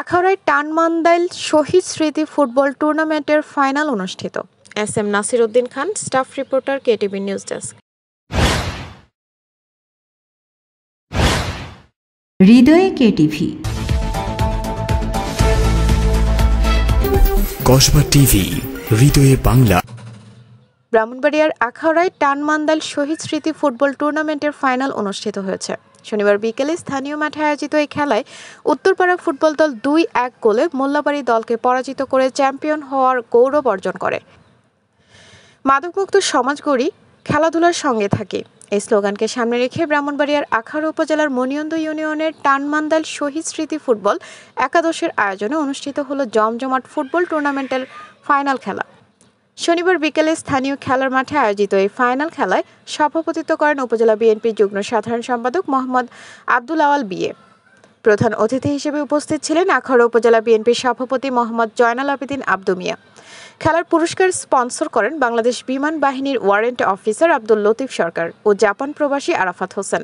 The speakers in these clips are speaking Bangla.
আখাউড়ায় টানমান্দাইল শহীদ স্মৃতি ফুটবল টুর্নামেন্টের ফাইনাল অনুষ্ঠিত। S M. Nasir Uddin Khan, staff reporter, KTV news desk. হৃদয়ে কেটিভি, কসবা টিভি, হৃদয়ে বাংলা। ব্রাহ্মণবাড়িয়ার আখাউড়ায় টানমান্দাইল শহীদ স্মৃতি ফুটবল টুর্নামেন্টের ফাইনাল অনুষ্ঠিত হয়েছে। শনিবার বিকেলে স্থানীয় মাঠে আয়োজিত এই খেলায় উত্তরপাড়া ফুটবল দল 2-1 গোলে মোল্লাবাড়ি দলকে পরাজিত করে চ্যাম্পিয়ন হওয়ার গৌরব অর্জন করে। মাদকমুক্ত সমাজ গড়ি, খেলাধুলার সঙ্গে থাকি, এই স্লোগানকে সামনে রেখে ব্রাহ্মণবাড়িয়ার আখাউড়া উপজেলার মনিয়ন্দ ইউনিয়নের টানমান্দাইল শহীদ স্মৃতি ফুটবল একাদশের আয়োজনে অনুষ্ঠিত হলো জমজমাট ফুটবল টুর্নামেন্টের ফাইনাল খেলা। শনিবার বিকেলে স্থানীয় খেলার মাঠে আয়োজিত এই ফাইনাল খেলায় সভাপতিত্ব করেন উপজেলা বিএনপির যুগ্ম সাধারণ সম্পাদক মোহাম্মদ আব্দুল আওয়াল বিএ। প্রধান অতিথি হিসেবে উপস্থিত ছিলেন আখাউড়া উপজেলা বিএনপির সভাপতি মোহাম্মদ জয়নাল আবেদিন আব্দু মিয়া। খেলার পুরস্কার স্পন্সর করেন বাংলাদেশ বিমান বাহিনীর ওয়ারেন্ট অফিসার আব্দুল লতিফ সরকার ও জাপান প্রবাসী আরাফাত হোসেন।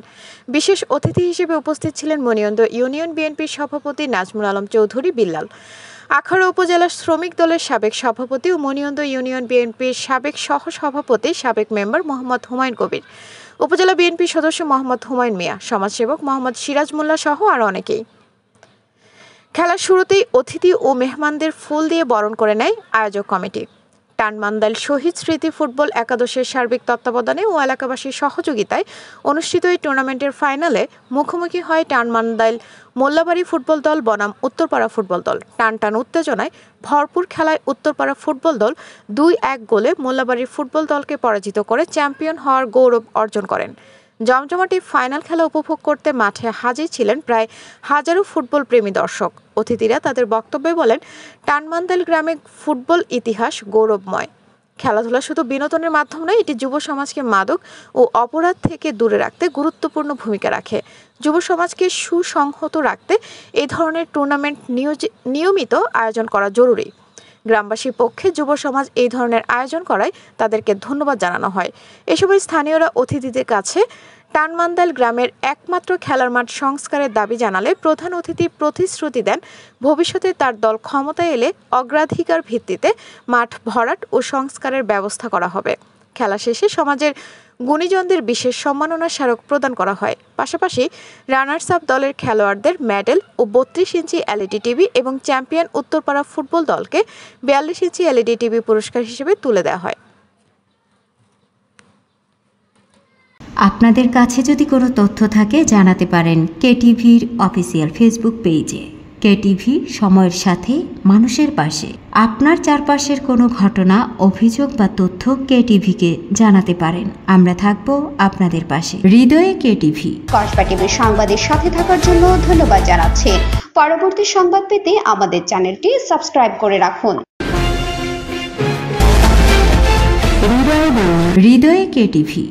বিশেষ অতিথি হিসেবে উপস্থিত ছিলেন মনিয়ন্দ ইউনিয়ন বিএনপির সভাপতি নাজমুল আলম চৌধুরী বিল্লাল, আখাউড়া উপজেলা শ্রমিক দলের সাবেক সভাপতি ও মনিয়ন্দ ইউনিয়ন বিএনপির সাবেক সহ-সভাপতি সাবেক মেম্বার মোহাম্মদ হুমায়ুন কবির, উপজেলা বিএনপি সদস্য মোহাম্মদ হুমায়ুন মিয়া, সমাজসেবক মোহাম্মদ সিরাজ মোল্লা সহ আরও অনেকেই। খেলার শুরুতেই অতিথি ও মেহমানদের ফুল দিয়ে বরণ করে নেয় আয়োজক কমিটি। টানমান্দাইল শহীদ স্মৃতি ফুটবল একাদশের সার্বিক তত্ত্বাবধানে ও এলাকাবাসীর সহযোগিতায় অনুষ্ঠিত এই টুর্নামেন্টের ফাইনালে মুখোমুখি হয় টানমান্দাইল মোল্লাবাড়ি ফুটবল দল বনাম উত্তরপাড়া ফুটবল দল। টান উত্তেজনায় ভরপুর খেলায় উত্তরপাড়া ফুটবল দল 2-1 গোলে মোল্লাবাড়ির ফুটবল দলকে পরাজিত করে চ্যাম্পিয়ন হওয়ার গৌরব অর্জন করেন। জমজমাটি ফাইনাল খেলা উপভোগ করতে মাঠে হাজির ছিলেন প্রায় হাজারো ফুটবল প্রেমী দর্শক। অতিথিরা তাদের বক্তব্যে বলেন, টানমান্দাইল গ্রামে ফুটবল ইতিহাস গৌরবময়। খেলাধুলা শুধু বিনোদনের মাধ্যম নয়, এটি যুব সমাজকে মাদক ও অপরাধ থেকে দূরে রাখতে গুরুত্বপূর্ণ ভূমিকা রাখে। যুব সমাজকে সুসংহত রাখতে এই ধরনের টুর্নামেন্ট নিয়মিত আয়োজন করা জরুরি। গ্রামবাসীর পক্ষে যুব সমাজ এই ধরনের আয়োজন করায় তাদেরকে ধন্যবাদ জানানো হয়। এ সময় স্থানীয়রা অতিথিদের কাছে টানমান্দাইল গ্রামের একমাত্র খেলার মাঠ সংস্কারের দাবি জানালে প্রধান অতিথি প্রতিশ্রুতি দেন ভবিষ্যতে তার দল ক্ষমতায় এলে অগ্রাধিকার ভিত্তিতে মাঠ ভরাট ও সংস্কারের ব্যবস্থা করা হবে। খেলা শেষে সমাজের গুণীজনদের বিশেষ সম্মাননা স্মারক প্রদান করা হয়। পাশাপাশি রানার্স আপ দলের খেলোয়াড়দের মেডেল ও 32 ইঞ্চি এলইডি টিভি এবং চ্যাম্পিয়ন উত্তরপাড়া ফুটবল দলকে 42 ইঞ্চি এলইডি টিভি পুরস্কার হিসেবে তুলে দেওয়া হয়। আপনাদের কাছে যদি কোনো তথ্য থাকে জানাতে পারেন কেটিভির অফিসিয়াল ফেসবুক পেজে। কেটিভি, সময়ের সাথে মানুষের পাশে। আপনার চারপাশের কোনো ঘটনা, অভিযোগ বা তথ্য কেটিভিকে জানাতে পারেন। আমরা থাকব আপনাদের পাশে। হৃদয়ে কেটিভি। কসবা টিভির সংবাদের সাথে থাকার জন্য ধন্যবাদ জানাচ্ছি। পরবর্তী সংবাদ পেতে আমাদের চ্যানেলটি সাবস্ক্রাইব করে রাখুন। হৃদয়ে কেটিভি।